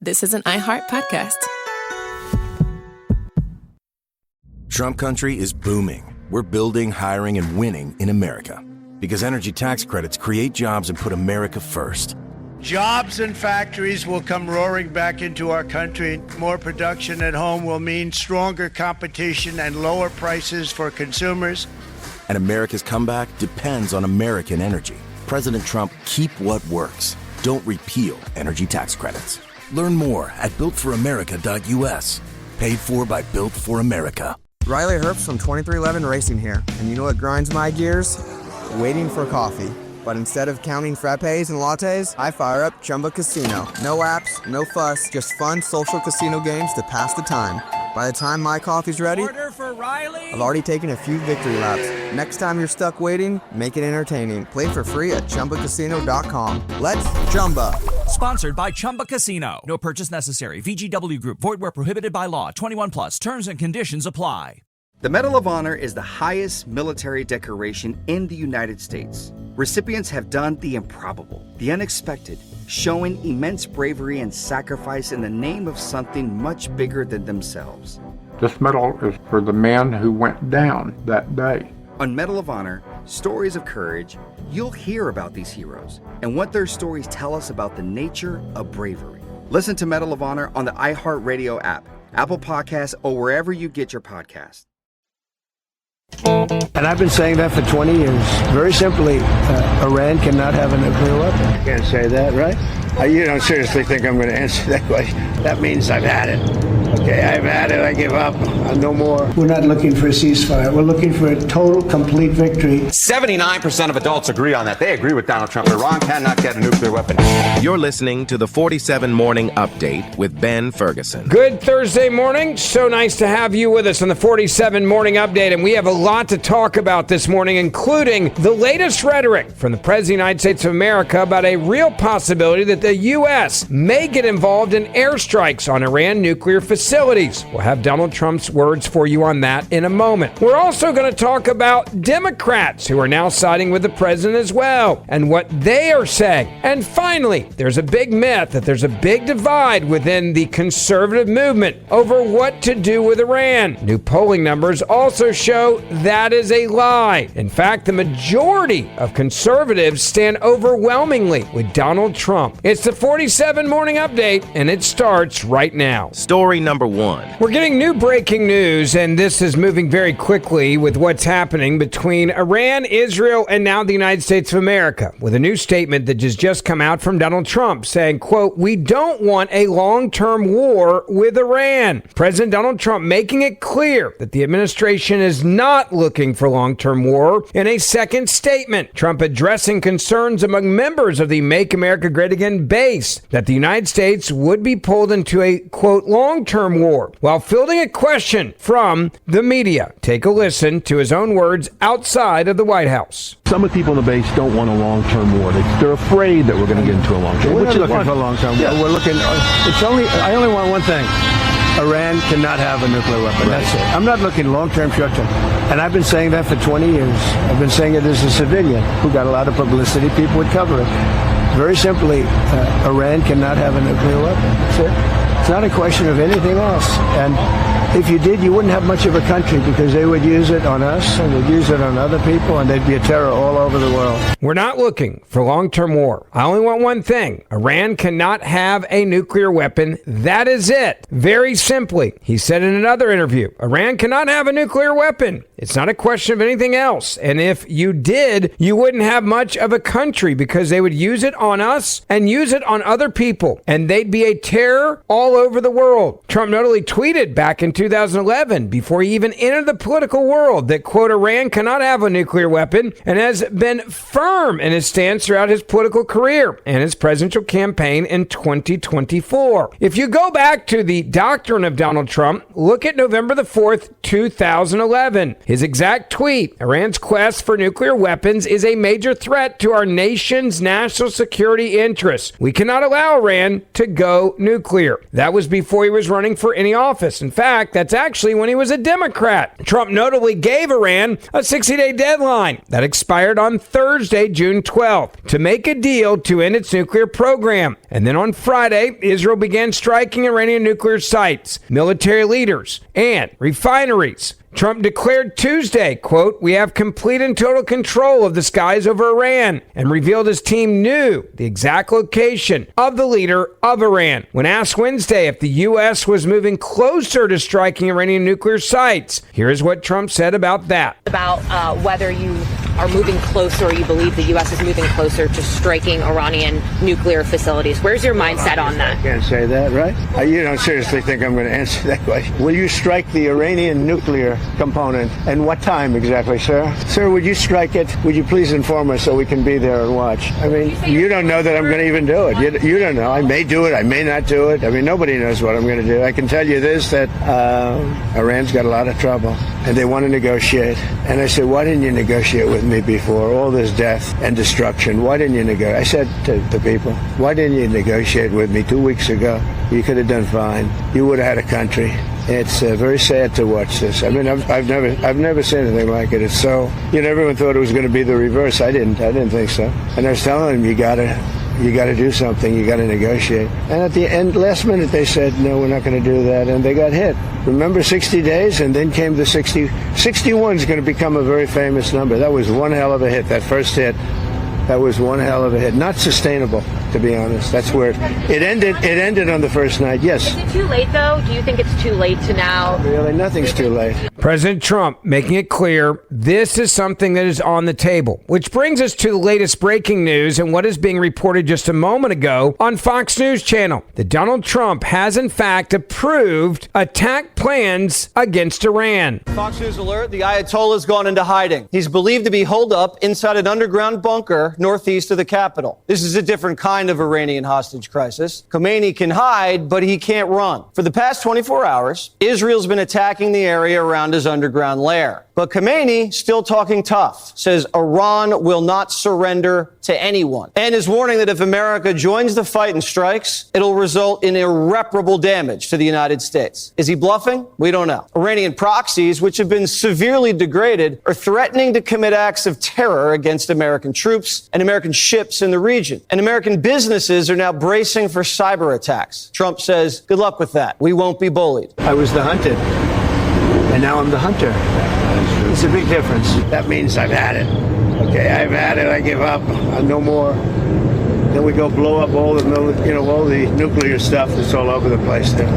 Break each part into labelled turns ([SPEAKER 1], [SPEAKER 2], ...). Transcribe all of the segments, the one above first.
[SPEAKER 1] this is an iHeart podcast.
[SPEAKER 2] Trump country is booming. We're building, hiring, and winning in America. Because energy tax credits create jobs and put America first.
[SPEAKER 3] Jobs and factories will come roaring back into our country. More production at home will mean stronger competition and lower prices for consumers.
[SPEAKER 2] And America's comeback depends on American energy. President Trump, keep what works. Don't repeal energy tax credits. Learn more at builtforamerica.us. Paid for by Built for America.
[SPEAKER 4] Riley Herbst from 2311 Racing here. And you know what grinds my gears? Waiting for coffee. But instead of counting frappes and lattes, I fire up Chumba Casino. No apps, no fuss, just fun social casino games to pass the time. By the time my coffee's ready,
[SPEAKER 5] Order for Riley.
[SPEAKER 4] I've already taken a few victory laps. Next time you're stuck waiting, make it entertaining. Play for free at ChumbaCasino.com. Let's Chumba.
[SPEAKER 5] Sponsored by Chumba Casino. No purchase necessary. VGW Group. Void where prohibited by law. 21 plus. Terms and conditions apply.
[SPEAKER 6] The Medal of Honor is the highest military decoration in the United States. Recipients have done the improbable, the unexpected, showing immense bravery and sacrifice in the name of something much bigger than themselves.
[SPEAKER 7] This medal is for the man who went down that day.
[SPEAKER 6] On Medal of Honor, Stories of Courage, you'll hear about these heroes and what their stories tell us about the nature of bravery. Listen to Medal of Honor on the iHeartRadio app, Apple Podcasts, or wherever you get your podcasts.
[SPEAKER 8] And I've been saying that for 20 years. Very simply, Iran cannot have a nuclear weapon. You can't say that, right? You don't seriously think I'm going to answer that question? That means I've had it. Okay, I've had it. I give up. No more. We're not looking for a ceasefire. We're looking for a total, complete victory.
[SPEAKER 9] 79% of adults agree on that. They agree with Donald Trump. Iran cannot get a nuclear weapon.
[SPEAKER 10] You're listening to the 47 Morning Update with Ben Ferguson.
[SPEAKER 11] Good Thursday morning. So nice to have you with us on the 47 Morning Update. And we have a lot to talk about this morning, including the latest rhetoric from the President of the United States of America about a real possibility that the U.S. may get involved in airstrikes on Iran nuclear facilities. We'll have Donald Trump's words for you on that in a moment. We're also going to talk about Democrats who are now siding with the president as well and what they are saying. And finally, there's a big myth that there's a big divide within the conservative movement over what to do with Iran. New polling numbers also show that is a lie. In fact, the majority of conservatives stand overwhelmingly with Donald Trump. It's the 47 Morning Update, and it starts right now.
[SPEAKER 10] Story number one.
[SPEAKER 11] We're getting new breaking news, and this is moving very quickly with what's happening between Iran, Israel, and now the United States of America, with a new statement that has just come out from Donald Trump saying, quote, "We don't want a long-term war with Iran." President Donald Trump making it clear that the administration is not looking for long-term war in a second statement. Trump addressing concerns among members of the Make America Great Again base that the United States would be pulled into a, quote, long-term war, while fielding a question from the media. Take a listen to his own words outside of the White House.
[SPEAKER 12] Some of the people in the base don't want a long-term war. They're afraid that we're going to get into a long-term war.
[SPEAKER 8] We're not looking for a long-term war. We're looking, I only want one thing. Iran cannot have a nuclear weapon. Right. That's it. I'm not looking long-term, short-term. And I've been saying that for 20 years. I've been saying it as a civilian who got a lot of publicity. People would cover it. Very simply, Iran cannot have a nuclear weapon. That's it. It's not a question of anything else. And if you did, you wouldn't have much of a country because they would use it on us and they'd use it on other people and they'd be a terror all over the world.
[SPEAKER 11] We're not looking for long-term war. I only want one thing. Iran cannot have a nuclear weapon. That is it. Very simply. He said in another interview, Iran cannot have a nuclear weapon. It's not a question of anything else. And if you did, you wouldn't have much of a country because they would use it on us and use it on other people. And they'd be a terror all over the world. Trump notably tweeted back in 2011, before he even entered the political world, that, quote, Iran cannot have a nuclear weapon, and has been firm in his stance throughout his political career and his presidential campaign in 2024. If you go back to the doctrine of Donald Trump, look at November the 4th, 2011. His exact tweet, Iran's quest for nuclear weapons is a major threat to our nation's national security interests. We cannot allow Iran to go nuclear. That was before he was running for any office. In fact, fact, that's actually when he was a Democrat. Trump notably gave Iran a 60-day deadline that expired on Thursday, June 12th, to make a deal to end its nuclear program. And then on Friday, Israel began striking Iranian nuclear sites, military leaders, and refineries. Trump declared Tuesday, quote, "We have complete and total control of the skies over Iran," and revealed his team knew the exact location of the leader of Iran. When asked Wednesday if the U.S. was moving closer to striking Iranian nuclear sites, here's what Trump said about that.
[SPEAKER 1] About whether you are moving closer or you believe the U.S. is moving closer to striking Iranian nuclear facilities. Where's your mindset on that?
[SPEAKER 8] I can't say that, right? You don't seriously think I'm going to answer that question? Will you strike the Iranian nuclear component, and what time exactly, sir? Sir, would you strike it? Would you please inform us so we can be there and watch? I mean, you don't know that I'm going to even do it. You don't know. I may do it. I may not do it. I mean, nobody knows what I'm going to do. I can tell you this, that Iran's got a lot of trouble, and they want to negotiate. And I said, why didn't you negotiate with me before? All this death and destruction. Why didn't you negotiate? I said to the people, why didn't you negotiate with me 2 weeks ago? You could have done fine. You would have had a country. It's very sad to watch this. I mean, I've never seen anything like it. It's so, everyone thought it was going to be the reverse. I didn't think so. And I was telling them, you got to do something. You got to negotiate. And at the end, last minute, they said, no, we're not going to do that. And they got hit. Remember 60 days? And then came the 60. 61 is going to become a very famous number. That was one hell of a hit. That first hit. That was one hell of a hit. Not sustainable, to be honest. That's where it ended. It ended on the first night. Yes.
[SPEAKER 1] Is it too late, though? Do you think it's too late to now?
[SPEAKER 8] Really, nothing's too late.
[SPEAKER 11] President Trump making it clear this is something that is on the table. Which brings us to the latest breaking news and what is being reported just a moment ago on Fox News Channel. That Donald Trump has, in fact, approved attack plans against Iran.
[SPEAKER 13] Fox News alert, the Ayatollah has gone into hiding. He's believed to be holed up inside an underground bunker northeast of the capital. This is a different kind of Iranian hostage crisis. Khomeini can hide, but he can't run. For the past 24 hours, Israel's been attacking the area around his underground lair. But Khomeini, still talking tough, says Iran will not surrender to anyone, and is warning that if America joins the fight and strikes, it'll result in irreparable damage to the United States. Is he bluffing? We don't know. Iranian proxies, which have been severely degraded, are threatening to commit acts of terror against American troops and American ships in the region. And American businesses are now bracing for cyber attacks. Trump says, good luck with that. We won't be bullied.
[SPEAKER 8] I was the hunted, and now I'm the hunter. It's a big difference. That means I've had it. Okay, I've had it. I give up. No more. Then we go blow up all the, all the nuclear stuff that's all over the place there.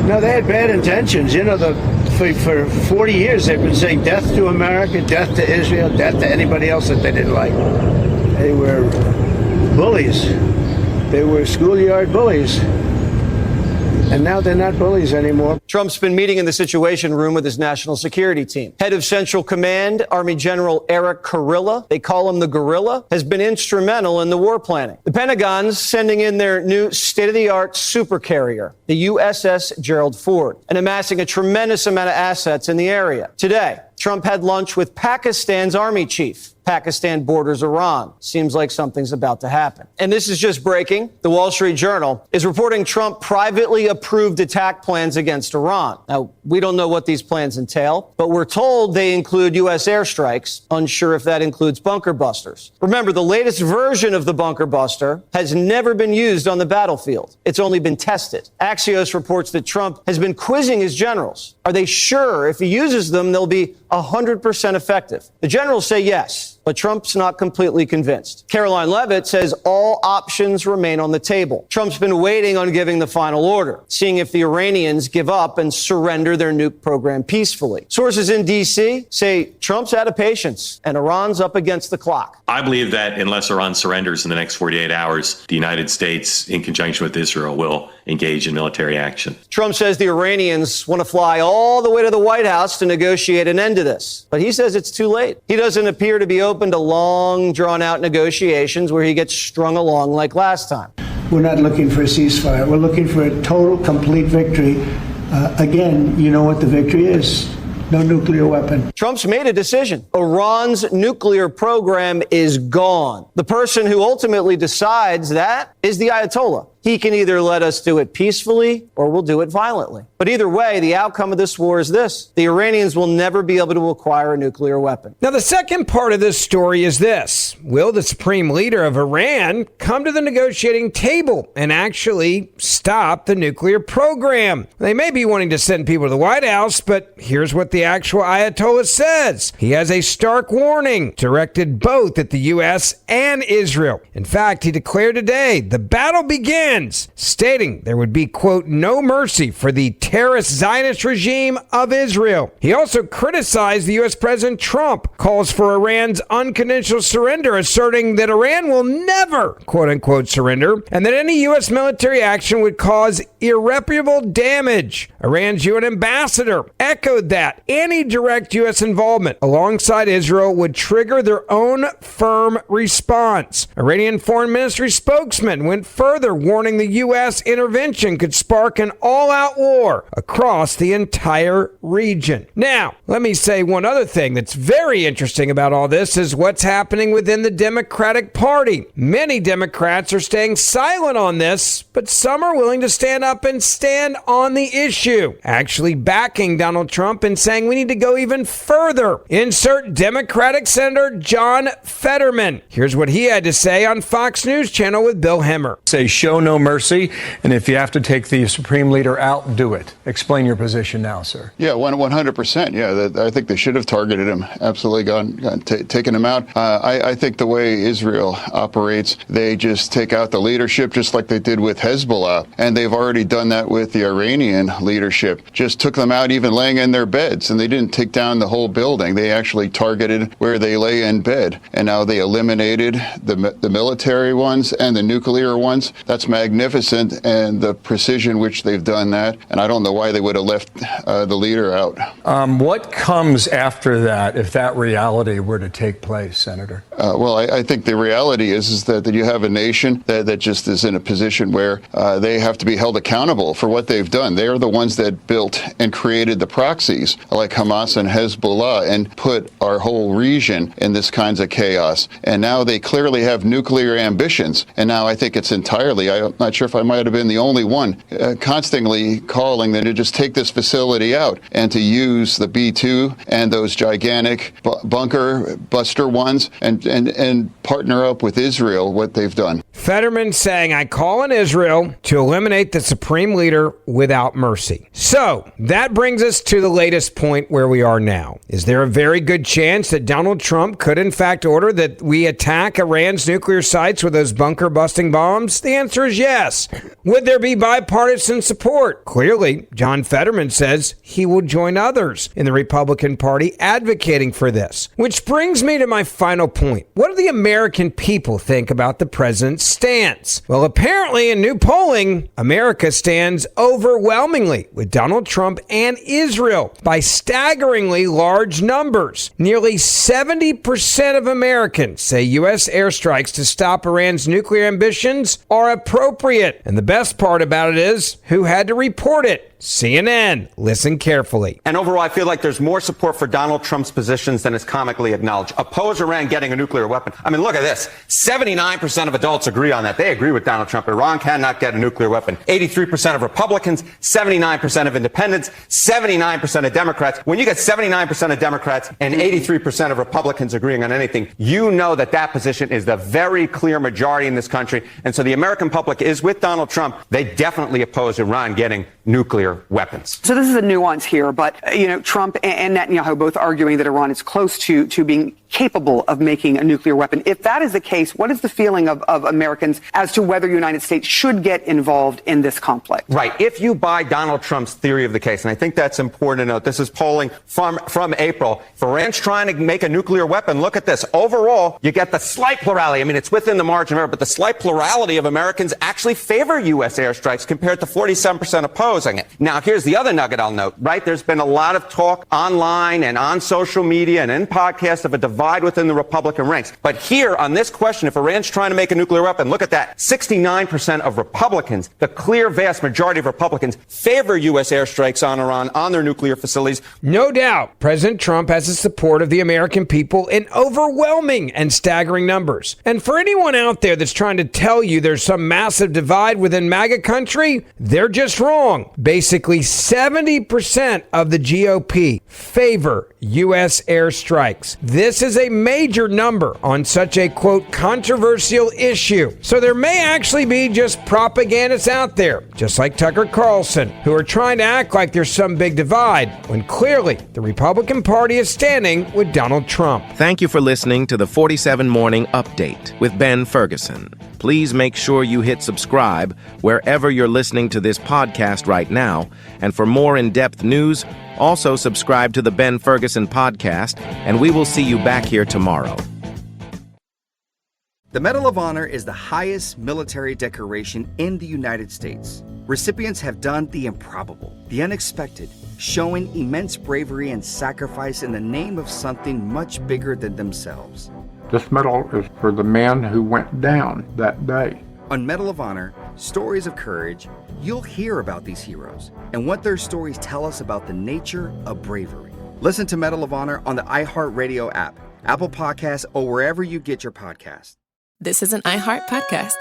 [SPEAKER 8] No, they had bad intentions. For 40 years they've been saying death to America, death to Israel, death to anybody else that they didn't like. They were bullies. They were schoolyard bullies. And now they're not bullies anymore.
[SPEAKER 13] Trump's been meeting in the Situation Room with his national security team. Head of Central Command, Army General Eric Kurilla, they call him the Gorilla, has been instrumental in the war planning. The Pentagon's sending in their new state-of-the-art supercarrier, the USS Gerald Ford, and amassing a tremendous amount of assets in the area. Today, Trump had lunch with Pakistan's army chief. Pakistan borders Iran. Seems like something's about to happen. And this is just breaking. The Wall Street Journal is reporting Trump privately approved attack plans against Iran. Now, we don't know what these plans entail, but we're told they include U.S. airstrikes, unsure if that includes bunker busters. Remember, the latest version of the bunker buster has never been used on the battlefield. It's only been tested. Axios reports that Trump has been quizzing his generals. Are they sure if he uses them, they'll be 100% effective? The generals say yes, but Trump's not completely convinced. Caroline Leavitt says all options remain on the table. Trump's been waiting on giving the final order, seeing if the Iranians give up and surrender their nuke program peacefully. Sources in D.C. say Trump's out of patience and Iran's up against the clock.
[SPEAKER 14] I believe that unless Iran surrenders in the next 48 hours, the United States, in conjunction with Israel, will engage in military action.
[SPEAKER 13] Trump says the Iranians want to fly all the way to the White House to negotiate an end to this. But he says it's too late. He doesn't appear to be open to long, drawn-out negotiations where he gets strung along like last time.
[SPEAKER 8] We're not looking for a ceasefire. We're looking for a total, complete victory. Again, you know what the victory is. No nuclear weapon.
[SPEAKER 13] Trump's made a decision. Iran's nuclear program is gone. The person who ultimately decides that is the Ayatollah. He can either let us do it peacefully or we'll do it violently. But either way, the outcome of this war is this. The Iranians will never be able to acquire a nuclear weapon.
[SPEAKER 11] Now, the second part of this story is this. Will the supreme leader of Iran come to the negotiating table and actually stop the nuclear program? They may be wanting to send people to the White House, but here's what the actual Ayatollah says. He has a stark warning directed both at the U.S. and Israel. In fact, he declared today the battle begins, stating there would be, quote, no mercy for the terrorist Zionist regime of Israel. He also criticized the U.S. President Trump, calls for Iran's unconditional surrender, asserting that Iran will never, quote unquote, surrender, and that any U.S. military action would cause irreparable damage. Iran's UN ambassador echoed that any direct U.S. involvement alongside Israel would trigger their own firm response. Iranian Foreign Ministry spokesman went further, warning the U.S. intervention could spark an all-out war across the entire region. Now, let me say one other thing that's very interesting about all this is what's happening within the Democratic Party. Many Democrats are staying silent on this, but some are willing to stand up and stand on the issue, actually backing Donald Trump and saying we need to go even further. Insert Democratic Senator John Fetterman. Here's what he had to say on Fox News Channel with Bill Hemmer.
[SPEAKER 15] Say show no mercy, and if you have to take the supreme leader out, do it. Explain your position now, sir.
[SPEAKER 16] Yeah, 100%. Yeah, I think they should have targeted him. Absolutely taken him out. I think the way Israel operates, they just take out the leadership just like they did with Hezbollah. And they've already done that with the Iranian leadership. Just took them out even laying in their beds. And they didn't take down the whole building. They actually targeted where they lay in bed. And now they eliminated the military ones and the nuclear ones. That's magnificent. And the precision which they've done that. And I don't know why they would have left the leader out.
[SPEAKER 15] What comes after that if that reality were to take place, Senator?
[SPEAKER 16] Well, I think the reality is that you have a nation that just is in a position where they have to be held accountable for what they've done. They are the ones that built and created the proxies like Hamas and Hezbollah and put our whole region in this kinds of chaos. And now they clearly have nuclear ambitions. And now I think it's entirely, I'm not sure if I might have been the only one, constantly calling them to just take this facility out and to use the B-2 and those gigantic bunker buster ones and partner up with Israel, what they've done.
[SPEAKER 11] Fetterman saying, I call on Israel to eliminate the supreme leader without mercy. So that brings us to the latest point where we are now. Is there a very good chance that Donald Trump could in fact order that we attack Iran's nuclear sites with those bunker busting bombs? The answer is yes. Would there be bipartisan support? Clearly, John Fetterman says he will join others in the Republican Party advocating for this. Which brings me to my final point. What do the American people think about the president's stance? Well, apparently in new polling, America stands overwhelmingly with Donald Trump and Israel by staggeringly large numbers. Nearly 70% of Americans say U.S. airstrikes to stop Iran's nuclear ambitions are appropriate. And the best part about it is who had to report it. CNN. Listen carefully.
[SPEAKER 9] And overall, I feel like there's more support for Donald Trump's positions than is comically acknowledged. Oppose Iran getting a nuclear weapon. I mean, look at this. 79% of adults agree on that. They agree with Donald Trump. Iran cannot get a nuclear weapon. 83% of Republicans, 79% of independents, 79% of Democrats. When you get 79% of Democrats and 83% of Republicans agreeing on anything, you know that that position is the very clear majority in this country. And so the American public is with Donald Trump. They definitely oppose Iran getting nuclear weapons.
[SPEAKER 17] So this is a nuance here, but, Trump and Netanyahu both arguing that Iran is close to being capable of making a nuclear weapon. If that is the case, what is the feeling of Americans as to whether the United States should get involved in this conflict?
[SPEAKER 9] Right. If you buy Donald Trump's theory of the case, and I think that's important to note, this is polling from April. If Iran's trying to make a nuclear weapon, look at this. Overall, you get the slight plurality. I mean, it's within the margin of error, but the slight plurality of Americans actually favor U.S. airstrikes compared to 47% opposed. opposing it. Now, here's the other nugget I'll note, right? There's been a lot of talk online and on social media and in podcasts of a divide within the Republican ranks. But here on this question, if Iran's trying to make a nuclear weapon, look at that. 69% of Republicans, the clear vast majority of Republicans, favor U.S. airstrikes on Iran, on their nuclear facilities.
[SPEAKER 11] No doubt, President Trump has the support of the American people in overwhelming and staggering numbers. And for anyone out there that's trying to tell you there's some massive divide within MAGA country, they're just wrong. Basically, 70% of the GOP favor U.S. airstrikes. This is a major number on such a, quote, controversial issue. So there may actually be just propagandists out there, just like Tucker Carlson, who are trying to act like there's some big divide, when clearly the Republican Party is standing with Donald Trump.
[SPEAKER 10] Thank you for listening to the 47 Morning Update with Ben Ferguson. Please make sure you hit subscribe wherever you're listening to this podcast right now. And for more in-depth news, also subscribe to the Ben Ferguson Podcast, and we will see you back here tomorrow.
[SPEAKER 6] The Medal of Honor is the highest military decoration in the United States. Recipients have done the improbable, the unexpected, showing immense bravery and sacrifice in the name of something much bigger than themselves.
[SPEAKER 7] This medal is for the man who went down that day.
[SPEAKER 6] On Medal of Honor, Stories of Courage, you'll hear about these heroes and what their stories tell us about the nature of bravery. Listen to Medal of Honor on the iHeartRadio app, Apple Podcasts, or wherever you get your podcasts.
[SPEAKER 18] This is an iHeart podcast.